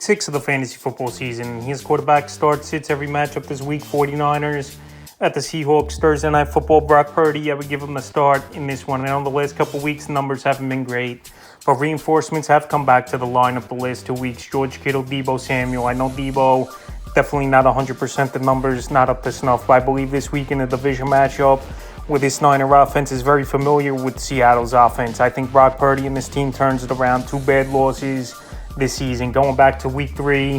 6 of the fantasy football season. His quarterback sits every matchup this week. 49ers at the Seahawks. Thursday Night Football, Brock Purdy. I would give him the start in this one. I know the last couple of weeks, the numbers haven't been great, but reinforcements have come back to the lineup the last 2 weeks. George Kittle, Deebo Samuel. I know Deebo, definitely not 100%. The numbers not up to snuff, but I believe this week in a division matchup with this Niner offense is very familiar with Seattle's offense. I think Brock Purdy and this team turns it around. 2 bad losses this season. Going back to week 3,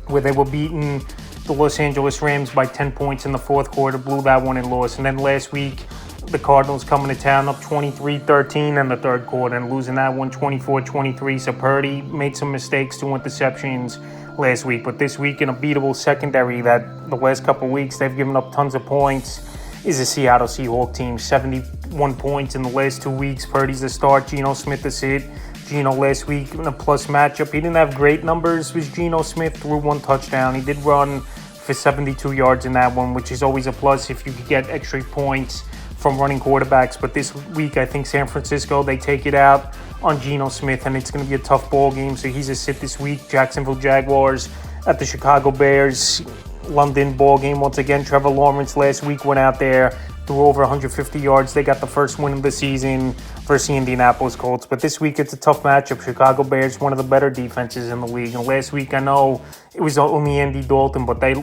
where they were beating the Los Angeles Rams by 10 points in the fourth quarter, blew that one and lost. And then last week, the Cardinals coming to town up 23-13 in the third quarter and losing that one 24-23. So Purdy made some mistakes, 2 interceptions last week. But this week, in a beatable secondary that the last couple of weeks they've given up tons of points, is the Seattle Seahawks team. 71 points in the last 2 weeks. Purdy's the start. Geno Smith the sit. Geno last week in a plus matchup. He didn't have great numbers with Geno Smith. Threw 1 touchdown. He did run for 72 yards in that one, which is always a plus if you could get extra points from running quarterbacks. But this week, I think San Francisco, they take it out on Geno Smith, and it's going to be a tough ball game. So he's a sit this week. Jacksonville Jaguars at the Chicago Bears. London ball game once again. Trevor Lawrence last week went out there, threw over 150 yards. They got the first win of the season versus the Indianapolis Colts. But this week it's a tough matchup. Chicago Bears, one of the better defenses in the league. And last week I know it was only Andy Dalton, but they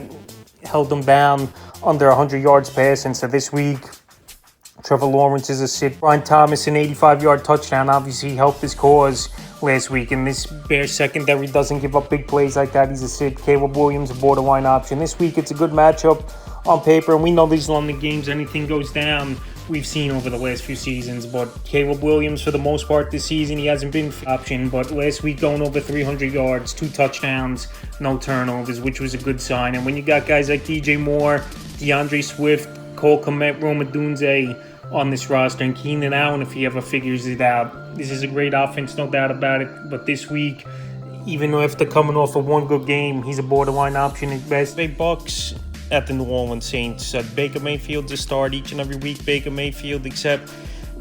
held them down under 100 yards passing. So this week, Trevor Lawrence is a sit. Brian Thomas, an 85-yard touchdown, obviously helped his cause last week. And this Bears secondary doesn't give up big plays like that. He's a sit. Caleb Williams, a borderline option. This week it's a good matchup on paper, and we know these London games, anything goes down, we've seen over the last few seasons. But Caleb Williams, for the most part this season, he hasn't been an option, but last week going over 300 yards, 2 touchdowns, no turnovers, which was a good sign. And when you got guys like DJ Moore, DeAndre Swift, Cole Kmet, Rome Odunze on this roster, and Keenan Allen, if he ever figures it out, this is a great offense, no doubt about it. But this week, even after coming off of 1 good game, he's a borderline option at best. They Bucks at the New Orleans Saints. Baker Mayfield's a start each and every week. Baker Mayfield, except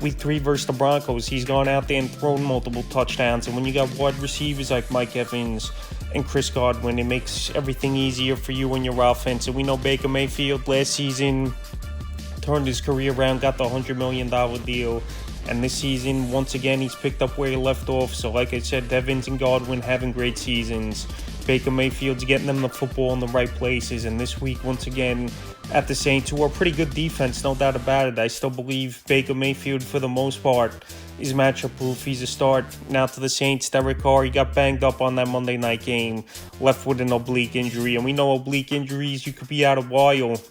week 3 versus the Broncos, he's gone out there and thrown multiple touchdowns. And when you got wide receivers like Mike Evans and Chris Godwin, it makes everything easier for you and your offense. And we know Baker Mayfield last season turned his career around, got the $100 million deal. And this season, once again, he's picked up where he left off. So like I said, Evans and Godwin having great seasons. Baker Mayfield's getting them the football in the right places. And this week, once again, at the Saints, who are a pretty good defense, no doubt about it. I still believe Baker Mayfield, for the most part, is matchup proof. He's a start. Now to the Saints, Derek Carr, he got banged up on that Monday night game, left with an oblique injury. And we know oblique injuries, you could be out a while.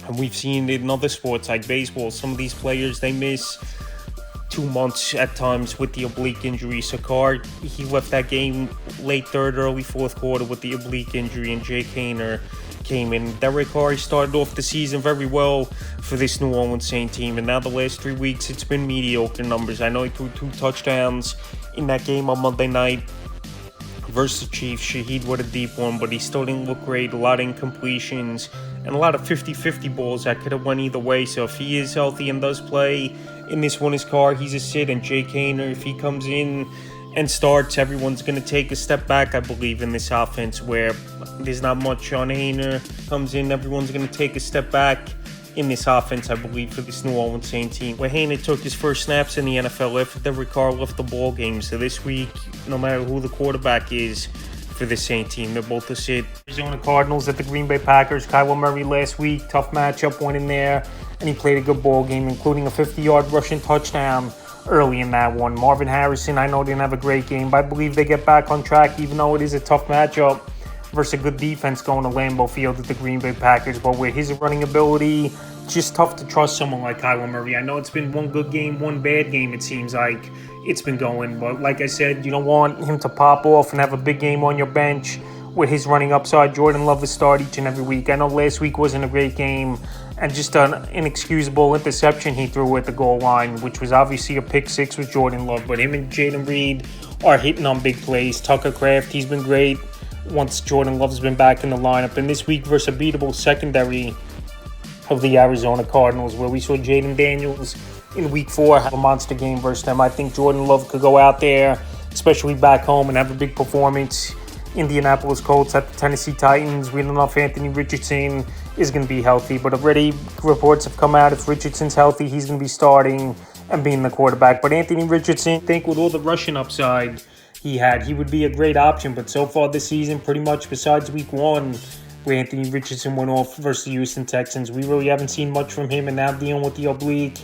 And we've seen it in other sports like baseball. Some of these players, they miss 2 months at times with the oblique injury. So Carr, he left that game late third, early fourth quarter with the oblique injury, and Jake Haener came in. Derek Carr started off the season very well for this New Orleans Saints team, and now the last 3 weeks it's been mediocre numbers. I know he threw 2 touchdowns in that game on Monday night versus the Chiefs. Shaheed with a deep one, but he still didn't look great. A lot of incompletions and a lot of 50-50 balls that could have went either way. So if he is healthy and does play in this one, his car, he's a sit. And Jake Haener, if he comes in and starts, everyone's going to take a step back, I believe, in this offense, where there's not much on Haener. Comes in, everyone's going to take a step back in this offense, I believe, for this New Orleans Saints team. Where Haener took his first snaps in the NFL after Derek Carr left the ball game. So this week, no matter who the quarterback is for the Saints team, they're both a sit. Arizona Cardinals at the Green Bay Packers. Kyler Murray last week, tough matchup, went in there, and he played a good ball game, including a 50-yard rushing touchdown early in that one. Marvin Harrison, I know, didn't have a great game, but I believe they get back on track, even though it is a tough matchup versus a good defense going to Lambeau Field at the Green Bay Packers. But with his running ability, it's just tough to trust someone like Kyler Murray. I know it's been 1 good game, 1 bad game, it seems like it's been going. But like I said, you don't want him to pop off and have a big game on your bench with his running upside. Jordan Love is start each and every week. I know last week wasn't a great game, and just an inexcusable interception he threw at the goal line, which was obviously a pick 6 with Jordan Love. But him and Jaden Reed are hitting on big plays. Tucker Kraft, he's been great once Jordan Love's been back in the lineup. And this week versus a beatable secondary of the Arizona Cardinals, where we saw Jaden Daniels in week 4 have a monster game versus them. I think Jordan Love could go out there, especially back home, and have a big performance Indianapolis Colts at the Tennessee Titans. We don't know if Anthony Richardson is going to be healthy, but already reports have come out if Richardson's healthy, he's going to be starting and being the quarterback. But Anthony Richardson, I think with all the rushing upside he would be a great option. But so far this season, pretty much besides week 1, where Anthony Richardson went off versus the Houston Texans, we really haven't seen much from him, and now dealing with the oblique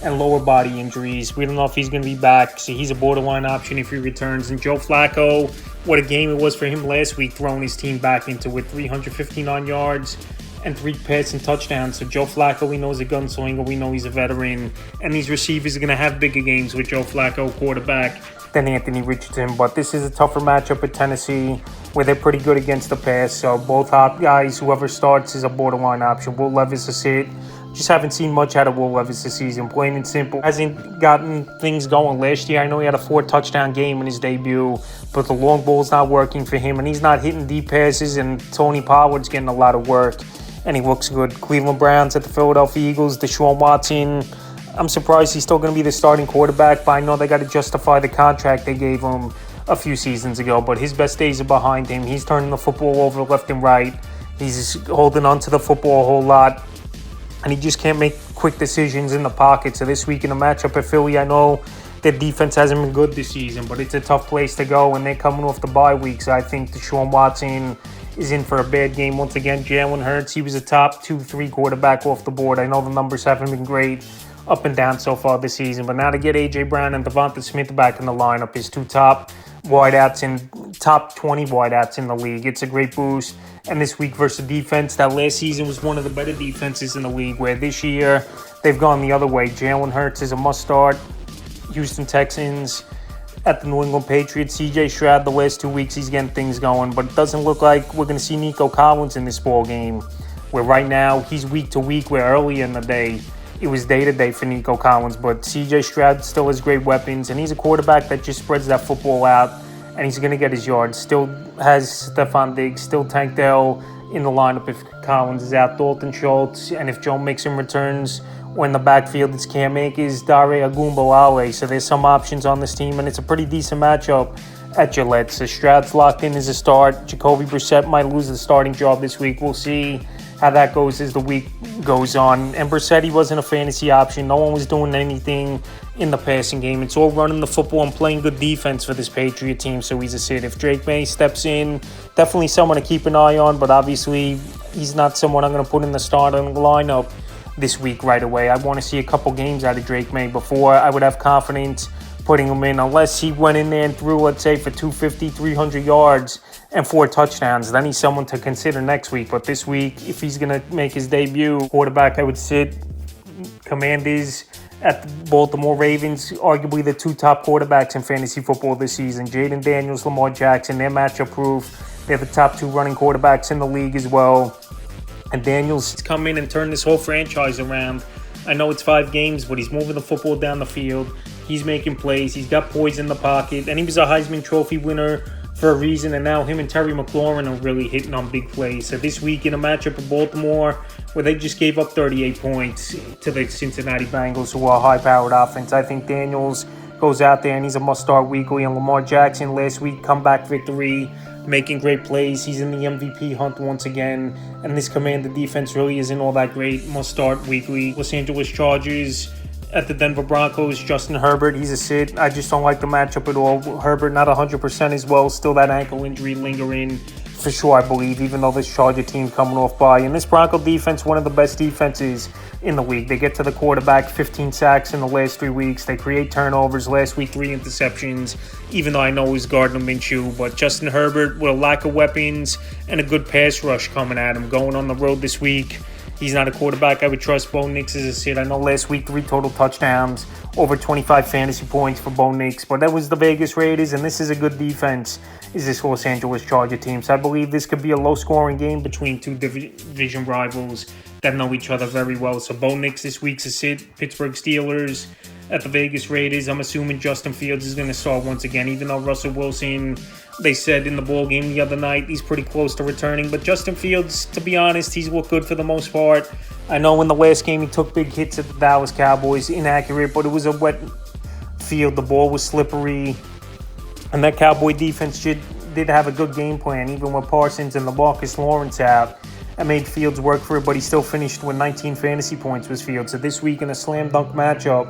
and lower body injuries. We don't know if he's going to be back, so he's a borderline option if he returns. And Joe Flacco, what a game it was for him last week, throwing his team back into it, 359 yards and 3 passing touchdowns. So Joe Flacco, we know, is a gunslinger. We know he's a veteran. And these receivers are going to have bigger games with Joe Flacco, quarterback, than Anthony Richardson. But this is a tougher matchup at Tennessee, where they're pretty good against the pass. So both top guys, whoever starts, is a borderline option. Will Levis is it. Just haven't seen much out of Will Levis this season, plain and simple. Hasn't gotten things going last year. I know he had a 4-touchdown game in his debut, but the long ball's not working for him, and he's not hitting deep passes, and Tony Pollard's getting a lot of work, and he looks good. Cleveland Browns at the Philadelphia Eagles. Deshaun Watson, I'm surprised he's still going to be the starting quarterback, but I know they got to justify the contract they gave him a few seasons ago, but his best days are behind him. He's turning the football over left and right. He's holding on to the football a whole lot, and he just can't make quick decisions in the pocket. So this week in a matchup at Philly, I know their defense hasn't been good this season, but it's a tough place to go, and they're coming off the bye week. So I think Deshaun Watson is in for a bad game once again. Jalen Hurts, he was a top 2-3 quarterback off the board. I know the numbers haven't been great up and down so far this season, but now to get A.J. Brown and Devonta Smith back in the lineup, his 2 top wideouts and top 20 wideouts in the league, it's a great boost. And this week versus defense that last season was one of the better defenses in the league, where this year they've gone the other way. Jalen Hurts is a must-start. Houston Texans at the New England Patriots. C.J. Stroud, the last 2 weeks, he's getting things going, but it doesn't look like we're going to see Nico Collins in this ball game, where right now he's week to week, where early in the day it was day-to-day for Nico Collins. But C.J. Stroud still has great weapons, and he's a quarterback that just spreads that football out, and he's going to get his yards. Still has Stephon Diggs, still Tank Dell in the lineup if Collins is out, Dalton Schultz, and if Joe Mixon returns, or in the backfield, it's Cam Akers, Dare Ogunbowale. So there's some options on this team, and it's a pretty decent matchup at Gillette. So Stroud's locked in as a start. Jacoby Brissett might lose the starting job this week. We'll see how that goes as the week goes on. And Brissett, he wasn't a fantasy option. No one was doing anything in the passing game. It's all running the football and playing good defense for this Patriot team, so he's a sit. If Drake May steps in, definitely someone to keep an eye on, but obviously he's not someone I'm going to put in the starting lineup this week right away. I want to see a couple games out of Drake May before I would have confidence putting him in, unless he went in there and threw, let's say, for 250, 300 yards and 4 touchdowns. Then he's someone to consider next week. But this week, if he's going to make his debut, quarterback, I would sit. Commanders at the Baltimore Ravens, arguably the 2 top quarterbacks in fantasy football this season. Jaden Daniels, Lamar Jackson, they're matchup proof. They're the top 2 running quarterbacks in the league as well. And Daniels has come in and turned this whole franchise around. I know it's 5 games, but he's moving the football down the field. He's making plays. He's got poise in the pocket. And he was a Heisman Trophy winner for a reason. And now him and Terry McLaurin are really hitting on big plays. So this week in a matchup of Baltimore, where they just gave up 38 points to the Cincinnati Bengals, who are a high-powered offense, I think Daniels goes out there and he's a must-start weekly. And Lamar Jackson last week, comeback victory, making great plays. He's in the MVP hunt once again. And this Commander defense really isn't all that great. Must-start weekly. Los Angeles Chargers at the Denver Broncos, Justin Herbert, he's a sit. I just don't like the matchup at all. Herbert not 100% as well. Still that ankle injury lingering for sure, I believe, even though this Charger team coming off bye. And this Bronco defense, one of the best defenses in the league. They get to the quarterback, 15 sacks in the last 3 weeks. They create turnovers. Last week, 3 interceptions, even though I know he's Gardner Minshew. But Justin Herbert, with a lack of weapons and a good pass rush coming at him, going on the road this week, he's not a quarterback I would trust. Bo Nix is a sit. I know last week 3 total touchdowns, over 25 fantasy points for Bo Nix, but that was the Vegas Raiders, and this is a good defense, is this Los Angeles Charger team. So I believe this could be a low-scoring game between 2 division rivals that know each other very well. So Bo Nix this week's a sit. Pittsburgh Steelers at the Vegas Raiders. I'm assuming Justin Fields is going to start once again, even though Russell Wilson, they said in the ball game the other night, he's pretty close to returning. But Justin Fields, to be honest, he's looked good for the most part. I know in the last game he took big hits at the Dallas Cowboys, inaccurate, but it was a wet field. The ball was slippery, and that Cowboy defense did did have a good game plan, even with Parsons and LaMarcus Lawrence out. I made Fields work for it, but he still finished with 19 fantasy points was Fields. So this week in a slam dunk matchup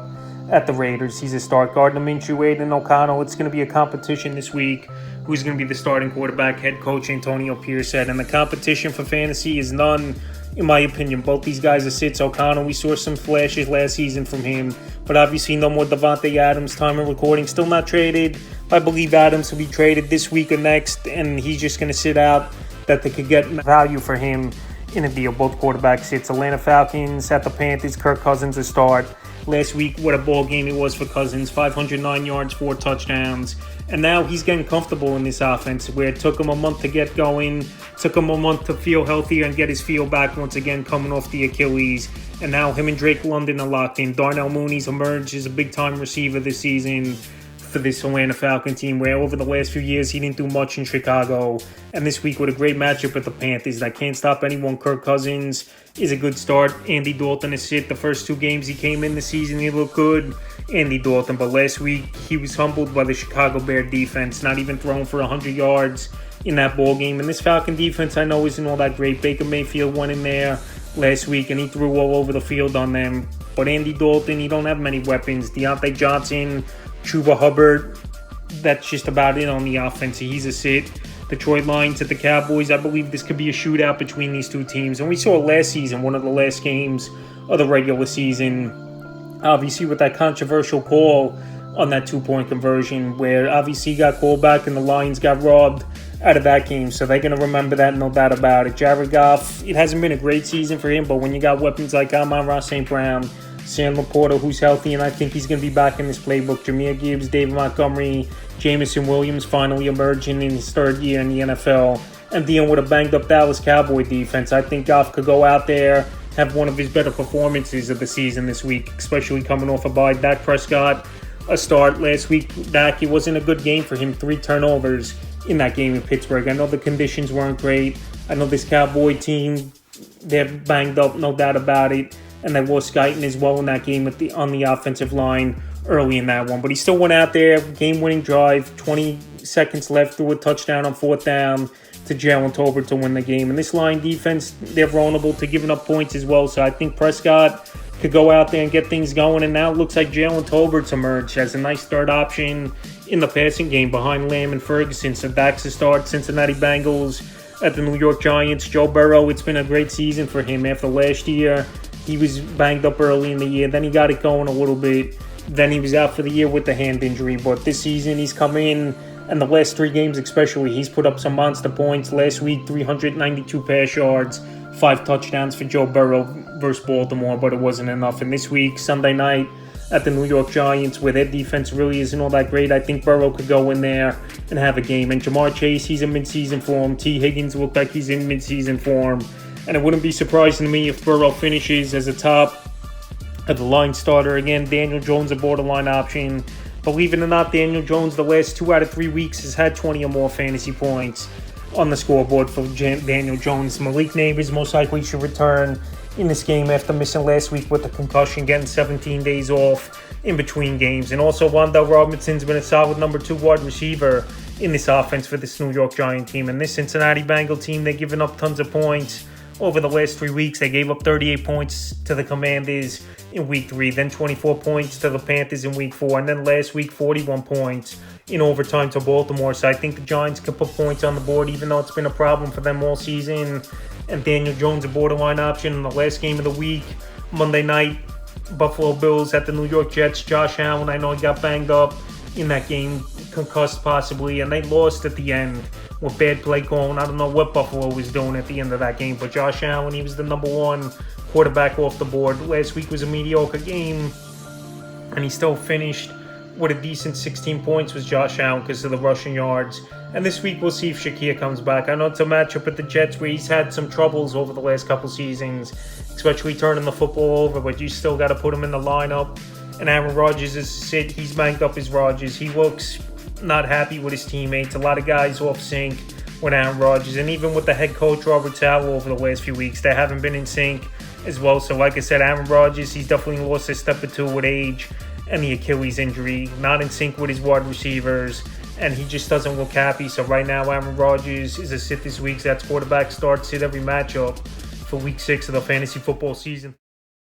at the Raiders, he's a start. Gardner Minshew, Aiden O'Connell. It's going to be a competition this week. Who's going to be the starting quarterback? Head coach Antonio Pierce said. And the competition for fantasy is none, in my opinion. Both these guys are sits. O'Connell, we saw some flashes last season from him, but obviously no more Devontae Adams. Time of recording, still not traded. I believe Adams will be traded this week or next, and he's just going to sit out, that they could get value for him in a deal. Both quarterbacks sits. Atlanta Falcons at the Panthers. Kirk Cousins a start. Last week, what a ball game it was for Cousins. 509 yards, 4 touchdowns. And now he's getting comfortable in this offense, where it took him a month to get going, took him a month to feel healthier and get his feel back once again coming off the Achilles. And now him and Drake London are locked in. Darnell Mooney's emerged as a big-time receiver this season for this Atlanta Falcon team, where over the last few years he didn't do much in Chicago. And this week with a great matchup with the Panthers that can't stop anyone. Kirk Cousins is a good start. Andy Dalton is sit. The first 2 games he came in the season, he looked good. Andy Dalton, but last week he was humbled by the Chicago Bear defense, not even throwing for 100 yards in that ball game. And this Falcon defense I know isn't all that great. Baker Mayfield went in there last week and he threw all over the field on them. But Andy Dalton, he don't have many weapons. Deontay Johnson, Chuba Hubbard, that's just about it on the offense. He's a sit. Detroit Lions at the Cowboys. I believe this could be a shootout between these two teams. And we saw last season, one of the last games of the regular season, obviously with that controversial call on that 2-point conversion, where obviously he got called back and the Lions got robbed out of that game. So they're going to remember that, no doubt about it. Jared Goff, it hasn't been a great season for him, but when you got weapons like Amon-Ra St. Brown, Sam Laporta, who's healthy, and I think he's going to be back in this playbook. Jahmyr Gibbs, David Montgomery, Jameson Williams finally emerging in his 3rd year in the NFL, and dealing with a banged-up Dallas Cowboy defense. I think Goff could go out there, have one of his better performances of the season this week, especially coming off a bye. Dak Prescott, a start last week. Dak, it wasn't a good game for him. 3 turnovers in that game in Pittsburgh. I know the conditions weren't great. I know this Cowboy team, they're banged up, no doubt about it. And they lost Guyton as well in that game on the offensive line early in that one. But he still went out there, game-winning drive, 20 seconds left, threw a touchdown on 4th down to Jalen Tolbert to win the game. And this line defense, they're vulnerable to giving up points as well. So I think Prescott could go out there and get things going. And now it looks like Jalen Tolbert's emerged as a nice third option in the passing game behind Lamb and Ferguson. So Dak's a start. Cincinnati Bengals at the New York Giants. Joe Burrow, it's been a great season for him after last year. He was banged up early in the year. Then he got it going a little bit. Then he was out for the year with the hand injury. But this season, he's come in, and the last 3 games especially, he's put up some monster points. Last week, 392 pass yards, 5 touchdowns for Joe Burrow versus Baltimore, but it wasn't enough. And this week, Sunday night, at the New York Giants, where their defense really isn't all that great, I think Burrow could go in there and have a game. And Jamar Chase, he's in midseason form. T. Higgins looked like he's in midseason form. And it wouldn't be surprising to me if Burrow finishes as a top of the line starter. Again, Daniel Jones, a borderline option. Believe it or not, Daniel Jones, the last 2 out of 3 weeks, has had 20 or more fantasy points on the scoreboard for Daniel Jones. Malik Neighbors most likely should return in this game after missing last week with the concussion, getting 17 days off in between games. And also, Wan'Dale Robinson's been a solid number 2 wide receiver in this offense for this New York Giant team. And this Cincinnati Bengal team, they're giving up tons of points. Over the last 3 weeks, they gave up 38 points to the Commanders in Week 3, then 24 points to the Panthers in Week 4, and then last week, 41 points in overtime to Baltimore. So I think the Giants could put points on the board, even though it's been a problem for them all season. And Daniel Jones, a borderline option in the last game of the week, Monday night, Buffalo Bills at the New York Jets. Josh Allen, I know he got banged up in that game, concussed possibly, and they lost at the end with bad play calling. I don't know what Buffalo was doing at the end of that game, but Josh Allen, he was the number 1 quarterback off the board. Last week was a mediocre game, and he still finished with a decent 16 points was Josh Allen because of the rushing yards. And this week we'll see if Shakir comes back. I know it's a matchup with the Jets where he's had some troubles over the last couple seasons, especially turning the football over, but you still got to put him in the lineup. And Aaron Rodgers is sit. He's banged up as Rodgers. He looks not happy with his teammates. A lot of guys off sync with Aaron Rodgers. And even with the head coach, Robert Saleh, over the last few weeks, they haven't been in sync as well. So like I said, Aaron Rodgers, he's definitely lost a step or two with age and the Achilles injury. Not in sync with his wide receivers. and he just doesn't look happy. So right now, Aaron Rodgers is a sit this week. So that's quarterback start, sit every matchup for week 6 of the fantasy football season.